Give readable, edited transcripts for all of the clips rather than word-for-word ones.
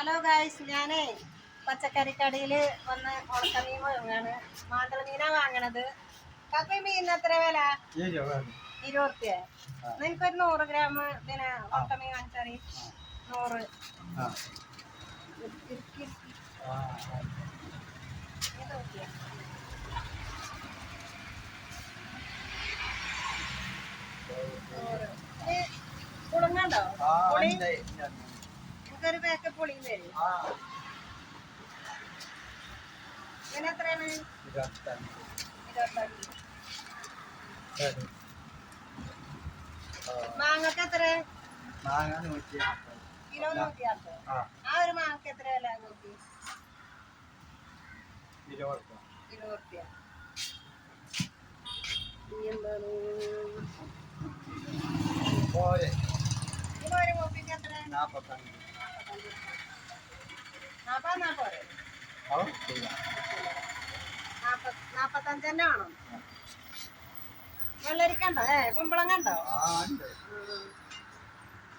Hello guys, ഞാനേ പച്ചക്കറിക്കടയിൽ വന്ന് ഉണക്കമീൻ വാങ്ങാണ്. മാന്തള മീനാ വാങ്ങണത്. കപ്പ മീൻ എത്ര വില? 20 റുപ്യ. നിനക്കൊരു 100 ഗ്രാം പിന്നെ ഉണക്കമീൻ വാങ്ങിച്ചാറി. 100. പുളിങ്ങണ്ടോ? പുളി എനിക്കൊരു പാക്ക് പുളിയും തരും. ഇതിന് എത്രയാണ്? 25. മാങ്ങക്ക് എത്ര? കിലോ 140. ആ ഒരു മാങ്ങക്ക് എത്ര വില നോക്കി? 20 റുപ്യ. എന്താണ് ഒരു കോപ്പിക്ക് എത്ര? 45 തന്നെ വേണം. വെള്ളരിക്കണ്ടോ? കുമ്പളങ്ങ ഉണ്ടോ?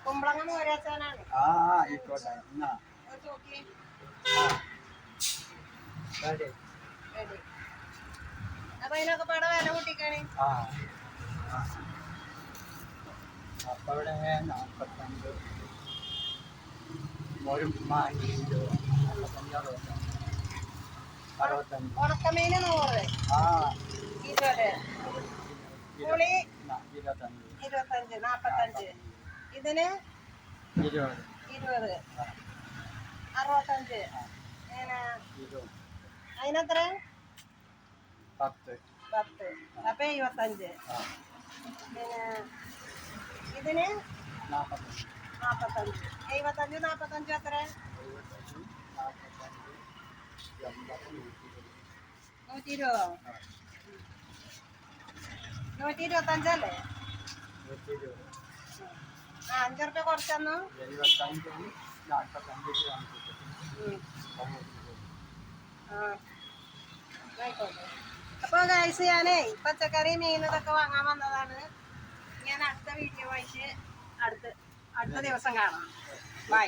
കുമ്പളങ്ങ മോരാച്ചാനാണ്. അപ്പൊ അതിനൊക്കെ പാടെ വില കൂട്ടിക്കാണ്. ഉണക്കമീന് 100, 20, പുളി 25, 45. ഇതിന് 20, 65. അതിനെത്ര? 10. അപ്പൊ 75. പിന്നെ ഇതിന് 45. 75, 45 എത്ര? 120. 125 അല്ലേ? 5 റുപ്യ കുറച്ചെന്നു. അപ്പൊ ഗൈസ്, ഞാനേ പച്ചക്കറി മീൻ ഇതൊക്കെ വാങ്ങാൻ വന്നതാണ്. ഞാൻ അടുത്ത വീഡിയോ ആയിട്ട് അടുത്ത ദിവസം കാണാം. ബൈ.